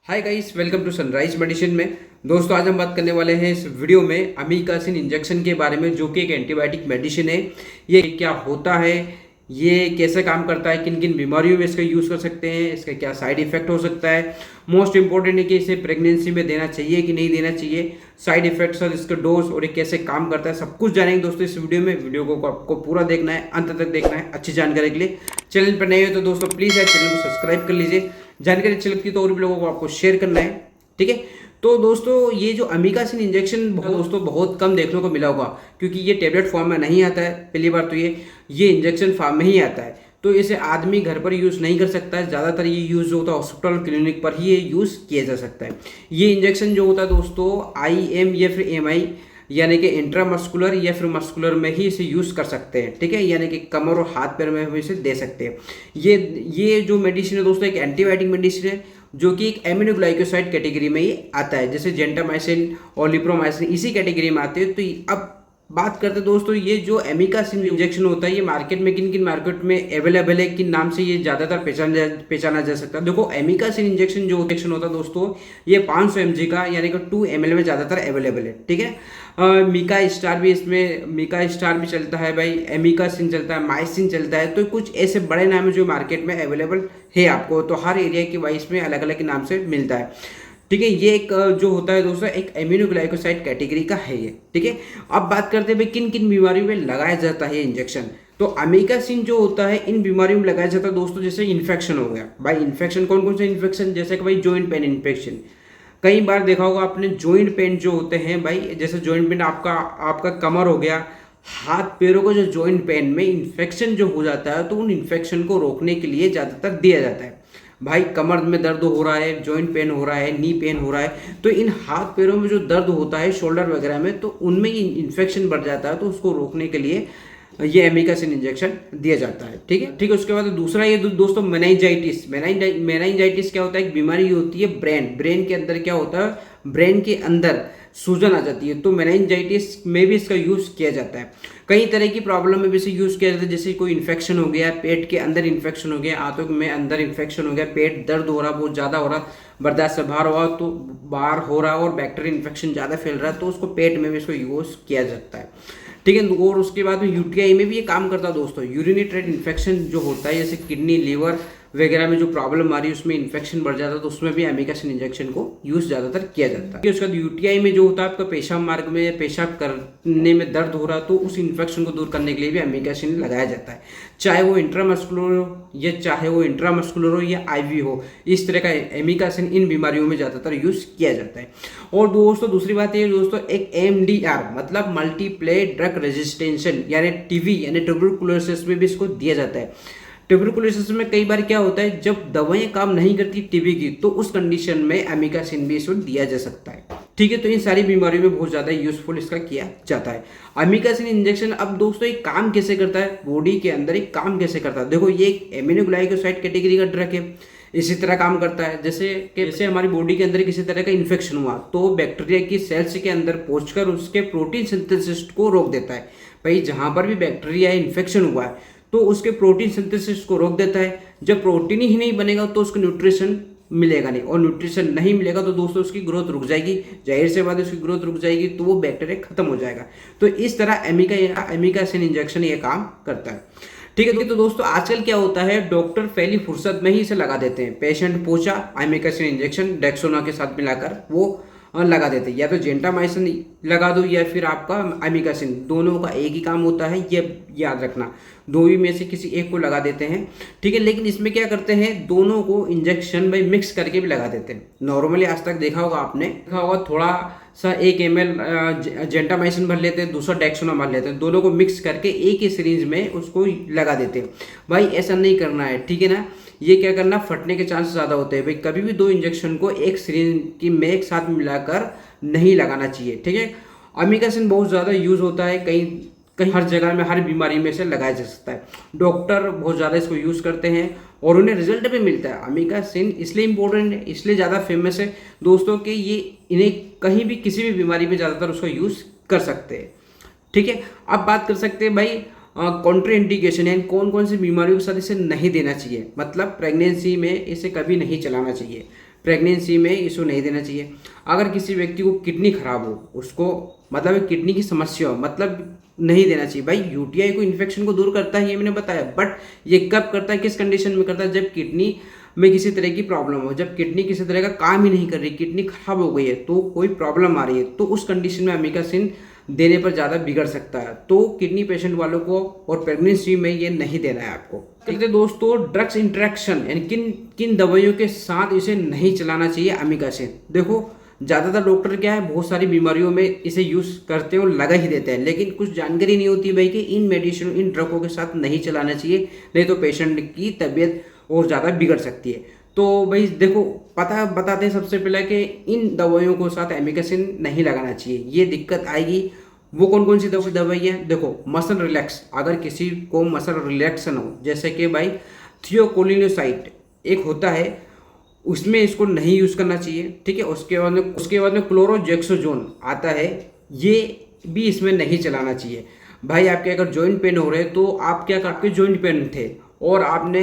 Hi guys, welcome to Sunrise Medicine में। दोस्तों, आज हम बात करने वाले हैं इस वीडियो में अमीकासिन इंजेक्शन के बारे में, जो कि एक एंटीबायोटिक मेडिसिन है। ये क्या होता है, ये कैसे काम करता है, किन किन बीमारियों में इसका यूज़ कर सकते हैं, इसका क्या साइड इफेक्ट हो सकता है। मोस्ट इंपॉर्टेंट है कि इसे प्रेगनेंसी में देना चाहिए कि नहीं देना चाहिए, साइड इफेक्ट्स और इसका डोज और ये कैसे काम करता है, सब कुछ जानेंगे दोस्तों इस वीडियो में। वीडियो को आपको पूरा देखना है, अंत तक देखना है अच्छी जानकारी के लिए। चैनल पर नए हो तो दोस्तों प्लीज़ यार चैनल को सब्सक्राइब कर लीजिए। जानकारी अच्छी लगती है तो और भी लोगों को आपको शेयर करना है, ठीक है। तो दोस्तों, ये जो अमीकासिन इंजेक्शन दोस्तों बहुत कम देखने को मिला होगा, क्योंकि ये टेबलेट फॉर्म में नहीं आता है। पहली बार तो ये इंजेक्शन फॉर्म में ही आता है, तो इसे आदमी घर पर यूज़ नहीं कर सकता है। ज़्यादातर ये यूज़ जो होता है हॉस्पिटल क्लिनिक पर ही ये यूज़ किया जा सकता है। ये इंजेक्शन जो होता है दोस्तों IM या फिर MI यानी कि इंट्रामस्कुलर या फिर मस्कुलर में ही इसे यूज़ कर सकते हैं, ठीक है। यानी कि कमर और हाथ पैर में हम इसे दे सकते हैं। ये जो मेडिसिन है दोस्तों, एक एंटीबायोटिक मेडिसिन है, जो कि एक एमिनोग्लाइकोसाइड कैटेगरी में ही आता है। जैसे जेंटामाइसिन और लिप्रोमाइसिन इसी कैटेगरी में आते हैं। तो अब बात करते हैं दोस्तों, ये जो अमीकासिन इंजेक्शन होता है, ये मार्केट में किन किन मार्केट में अवेलेबल है, किन नाम से ये ज़्यादातर पहचाना जा सकता है। देखो, अमीकासिन इंजेक्शन जो इंजेक्शन होता है दोस्तों, ये 500 mg का यानी कि 2 ml में ज़्यादातर अवेलेबल है, ठीक है। मीका स्टार भी इसमें, मीका स्टार भी चलता है भाई, एमिकासिन चलता है, माइसिन चलता है। तो कुछ ऐसे बड़े नाम है जो मार्केट में अवेलेबल है आपको, तो हर एरिया के वाइज में अलग अलग नाम से मिलता है, ठीक है। ये एक जो होता है दोस्तों, एक एमिनोग्लाइकोसाइड कैटेगरी का है ये, ठीक है। अब बात करते हैं भाई किन किन बीमारियों में लगाया जाता है इंजेक्शन। तो अमीकासिन जो होता है इन बीमारियों में लगाया जाता है दोस्तों। जैसे इन्फेक्शन हो गया भाई, इन्फेक्शन कौन कौन से इन्फेक्शन, जैसे कि भाई जॉइंट पेन इन्फेक्शन। कई बार देखा होगा आपने, जॉइंट पेन जो होते हैं भाई, जैसे जॉइंट पेन आपका कमर हो गया, हाथ पैरों को जो जॉइंट पेन में इन्फेक्शन जो हो जाता है, तो उन इन्फेक्शन को रोकने के लिए ज़्यादातर दिया जाता है। भाई कमर में दर्द हो रहा है, जॉइंट पेन हो रहा है, नी पेन हो रहा है, तो इन हाथ पैरों में जो दर्द होता है शोल्डर वगैरह में, तो उनमें इन्फेक्शन बढ़ जाता है। तो उसको रोकने के लिए ये एमिकासिन इंजेक्शन दिया जाता है, ठीक है, ठीक है। उसके बाद दूसरा ये दोस्तों मेनाइंजाइटिस। मेनाइंजाइटिस क्या होता है, एक बीमारी होती है ब्रेन के अंदर क्या होता है, ब्रेन के अंदर सूजन आ जाती है। तो मेनाइंजाइटिस में भी इसका यूज़ किया जाता है। कई तरह की प्रॉब्लम में भी इसे यूज़ किया जाता है। जैसे कोई इन्फेक्शन हो गया, पेट के अंदर इन्फेक्शन हो गया, आंतों में अंदर इन्फेक्शन हो गया, पेट दर्द हो रहा, बहुत ज़्यादा हो रहा, बर्दाश्त से बाहर हो रहा और बैक्टीरियल इन्फेक्शन ज़्यादा फैल रहा है, तो उसको पेट में भी इसको यूज़ किया जाता है, ठीक है। और उसके बाद में UTI में भी ये काम करता है दोस्तों। यूरिनरी ट्रैक्ट इन्फेक्शन जो होता है, जैसे किडनी, लीवर वगैरह में जो प्रॉब्लम आ रही है, उसमें इन्फेक्शन बढ़ जाता है, तो उसमें भी अमीकासिन इंजेक्शन को यूज़ ज़्यादातर किया जाता है। उसके बाद UTI में जो होता है, आपका पेशाब मार्ग में पेशाब करने में दर्द हो रहा है, तो उस इन्फेक्शन को दूर करने के लिए भी अमीकासिन लगाया जाता है। चाहे वो इंट्रामस्कुलर हो या चाहे वो इंट्रामस्कुलर हो या IV हो, इस तरह का अमीकासिन इन बीमारियों में ज़्यादातर यूज़ किया जाता है। और दोस्तों दूसरी बात ये दोस्तों, एक MDR मतलब मल्टीप्ले ड्रग रेजिस्टेंशन यानी TB यानी ट्यूबरकुलोसिस में भी इसको दिया जाता है। ट्यूबरकुलोसिस में कई बार क्या होता है, जब दवाएं काम नहीं करती TB की, तो उस कंडीशन में अमीकासिन भी इसको दिया जा सकता है, ठीक है। तो इन सारी बीमारियों में बहुत ज़्यादा यूजफुल इसका किया जाता है अमीकासिन इंजेक्शन। अब दोस्तों एक काम कैसे करता है, बॉडी के अंदर एक काम कैसे करता है, देखो ये एक एमिनोग्लाइकोसाइड कैटेगरी का ड्रग है, इसी तरह काम करता है। जैसे हमारी बॉडी के अंदर किसी तरह का इन्फेक्शन हुआ, तो बैक्टीरिया की सेल्स के अंदर पहुंचकर उसके प्रोटीन सिंथेसिस को रोक देता है। भाई जहां पर भी बैक्टीरिया इन्फेक्शन हुआ है, तो उसके प्रोटीन सिंथेसिस को रोक देता है। जब प्रोटीन ही नहीं बनेगा तो उसको न्यूट्रिशन मिलेगा नहीं, और न्यूट्रिशन नहीं मिलेगा तो दोस्तों उसकी ग्रोथ रुक जाएगी। जाहिर से बात है, उसकी ग्रोथ रुक जाएगी तो वो बैक्टीरिया खत्म हो जाएगा। तो इस तरह अमीकासिन इंजेक्शन ये काम करता है, ठीक है। तो दोस्तों आजकल क्या होता है, डॉक्टर पहली फुर्सत में ही इसे लगा देते हैं। पेशेंट पहुंचा, अमीकासिन इंजेक्शन डेक्सोना के साथ मिलाकर वो लगा देते हैं। या तो जेंटामाइसिन लगा दो या फिर आपका अमीकासिन, दोनों का एक ही काम होता है, ये याद रखना। दो ही में से किसी एक को लगा देते हैं, ठीक है। लेकिन इसमें क्या करते हैं, दोनों को इंजेक्शन में मिक्स करके भी लगा देते हैं। नॉर्मली आज तक देखा होगा आपने, देखा होगा थोड़ा सा 1 ml जेंटामाइसिन भर लेते हैं, दूसरा डेक्सोना भर लेते हैं, दोनों को मिक्स करके एक ही सिरिंज में उसको लगा देते हैं। भाई ऐसा नहीं करना है, ठीक है ना। ये क्या करना, फटने के चांस ज़्यादा होते हैं। भाई कभी भी 2 इंजेक्शन को एक सिरिंज की में एक साथ मिलाकर नहीं लगाना चाहिए, ठीक है। अमीकासिन बहुत ज़्यादा यूज़ होता है, कहीं हर जगह में, हर बीमारी में से लगाया जा सकता है। डॉक्टर बहुत ज़्यादा इसको यूज़ करते हैं और उन्हें रिजल्ट भी मिलता है। अमीकासिन इसलिए इंपॉर्टेंट है, इसलिए ज़्यादा फेमस है दोस्तों कि ये इन्हें कहीं भी किसी भी बीमारी में ज़्यादातर उसको यूज़ कर सकते हैं, ठीक है। अब बात कर सकते हैं भाई कॉन्ट्राइंडिकेशन यानी कौन कौन सी बीमारियों के साथ इसे नहीं देना चाहिए। मतलब प्रेगनेंसी में इसे कभी नहीं चलाना चाहिए, प्रेगनेंसी में इसको नहीं देना चाहिए। अगर किसी व्यक्ति को किडनी खराब हो, उसको मतलब किडनी की समस्या हो, मतलब नहीं देना चाहिए। भाई यूटीआई को इन्फेक्शन को दूर करता है ये मैंने बताया, बट ये कब करता है, किस कंडीशन में करता है, जब किडनी में किसी तरह की प्रॉब्लम हो, जब किडनी किसी तरह का काम ही नहीं कर रही, किडनी खराब हो गई है, तो कोई प्रॉब्लम आ रही है, तो उस कंडीशन में अमीकासिन देने पर ज़्यादा बिगड़ सकता है। तो किडनी पेशेंट वालों को और प्रेगनेंसी में ये नहीं देना है आपको। कहते दोस्तों ड्रग्स इंटरेक्शन यानी किन किन दवाइयों के साथ इसे नहीं चलाना चाहिए अमीकासिन। देखो ज़्यादातर डॉक्टर क्या है बहुत सारी बीमारियों में इसे यूज़ करते हैं और लगा ही देते हैं, लेकिन कुछ जानकारी नहीं होती भाई कि इन मेडिसिन इन ड्रगों के साथ नहीं चलाना चाहिए, नहीं तो पेशेंट की तबीयत और ज़्यादा बिगड़ सकती है। तो भाई देखो पता बताते हैं सबसे पहले कि इन दवाइयों को साथ अमीकासिन नहीं लगाना चाहिए, ये दिक्कत आएगी। वो कौन कौन सी दवाई है, देखो मसल रिलैक्स, अगर किसी को मसल रिलैक्सन हो, जैसे कि भाई थियोकोलिनोसाइड एक होता है, उसमें इसको नहीं यूज़ करना चाहिए, ठीक है। उसके बाद में क्लोरोजेक्सोजोन आता है, ये भी इसमें नहीं चलाना चाहिए। भाई आपके अगर जॉइंट पेन हो रहे हैं तो आप क्या आपके जॉइंट पेन थे और आपने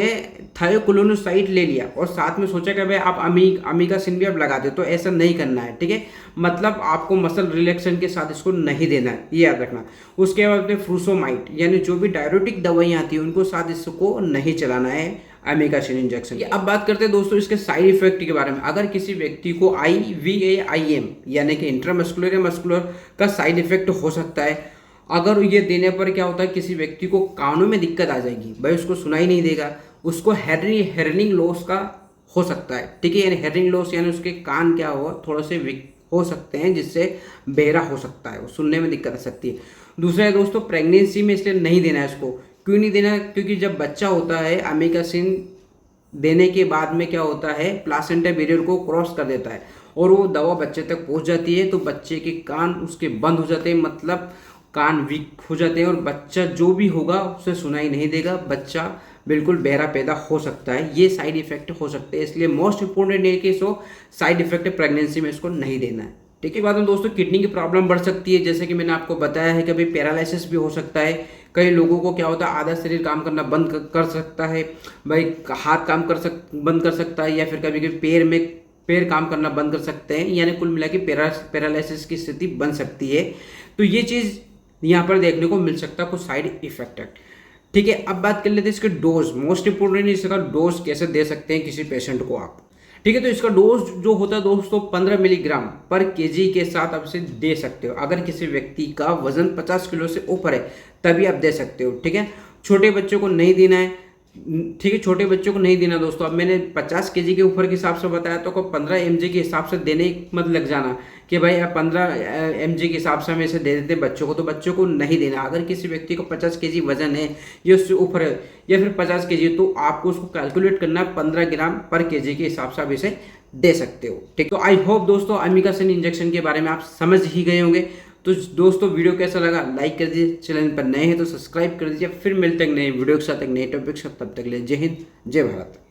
थायोकोलिनोसाइड ले लिया और साथ में सोचा कि भाई आप अमीकासिन भी आप लगा दे, तो ऐसा नहीं करना है, ठीक है। मतलब आपको मसल रिलैक्सेशन के साथ इसको नहीं देना है, ये याद रखना। उसके बाद में फ्रूसोमाइड यानी जो भी डायरेटिक दवाइयाँ आती हैं उनको साथ इसको नहीं चलाना है अमीकासिन इंजेक्शन। अब बात करते हैं दोस्तों इसके साइड इफेक्ट के बारे में। अगर किसी व्यक्ति को IVAIM यानी कि इंट्रामस्कुलर या मस्कुलर का साइड इफेक्ट हो सकता है, अगर ये देने पर क्या होता है किसी व्यक्ति को कानों में दिक्कत आ जाएगी, भाई उसको सुनाई नहीं देगा, उसको हेयरिंग लॉस का हो सकता है, ठीक है। यानी हेयरिंग लॉस यानी उसके कान क्या हो थोड़े से हो सकते हैं जिससे बहरा हो सकता है, वो सुनने में दिक्कत आ सकती है। दूसरा है दोस्तों प्रेगनेंसी में इसलिए नहीं देना है इसको। क्यों नहीं देना, क्योंकि जब बच्चा होता है अमीकासिन देने के बाद में क्या होता है प्लासेंटा बैरियर को क्रॉस कर देता है और वो दवा बच्चे तक पहुंच जाती है, तो बच्चे के कान उसके बंद हो जाते हैं, मतलब कान वीक हो जाते हैं और बच्चा जो भी होगा उसे सुनाई नहीं देगा, बच्चा बिल्कुल बहरा पैदा हो सकता है। ये साइड इफेक्ट हो सकते हैं, इसलिए मोस्ट इंपोर्टेंट है कि इसको साइड इफेक्ट प्रेगनेंसी में इसको नहीं देना है, ठीक है। बाद में दोस्तों किडनी की प्रॉब्लम बढ़ सकती है, जैसे कि मैंने आपको बताया है, कभी पैरालिसिस भी हो सकता है। कई लोगों को क्या होता है आधा शरीर काम करना बंद कर सकता है, भाई हाथ काम बंद कर सकता है, या फिर कभी कभी पैर काम करना बंद कर सकते हैं, यानी कुल मिला के पैरालिसिस की स्थिति बन सकती है। तो ये चीज़ यहाँ पर देखने को मिल सकता है कुछ साइड इफेक्ट है, ठीक है। अब बात कर लेते हैं इसके डोज। मोस्ट इंपोर्टेंट इसका डोज कैसे दे सकते हैं किसी पेशेंट को आप, ठीक है। तो इसका डोज जो होता है दोस्तों 15 मिलीग्राम पर केजी के साथ आप इसे दे सकते हो। अगर किसी व्यक्ति का वजन 50 किलो से ऊपर है तभी आप दे सकते हो, ठीक है। छोटे बच्चों को नहीं देना है, ठीक है, छोटे बच्चों को नहीं देना दोस्तों। अब मैंने 50 केजी के ऊपर के हिसाब से बताया, तो को 15 mg के हिसाब से देने मत लग जाना कि भाई आप 15 mg के हिसाब से हम इसे दे देते बच्चों को, तो बच्चों को नहीं देना। अगर किसी व्यक्ति को 50 केजी वजन है या उससे ऊपर है या फिर 50 केजी, तो आपको उसको कैलकुलेट करना है 15 ग्राम पर केजी के हिसाब से आप इसे दे सकते हो, ठीक। तो आई होप दोस्तों अमीकासिन इंजेक्शन के बारे में आप समझ ही गए होंगे। तो दोस्तों वीडियो कैसा लगा लाइक कर दीजिए, चैनल पर नए हैं तो सब्सक्राइब कर दीजिए। फिर मिलते हैं नए वीडियो के साथ एक नए टॉपिक के साथ, तब तक के लिए जय हिंद जय भारत।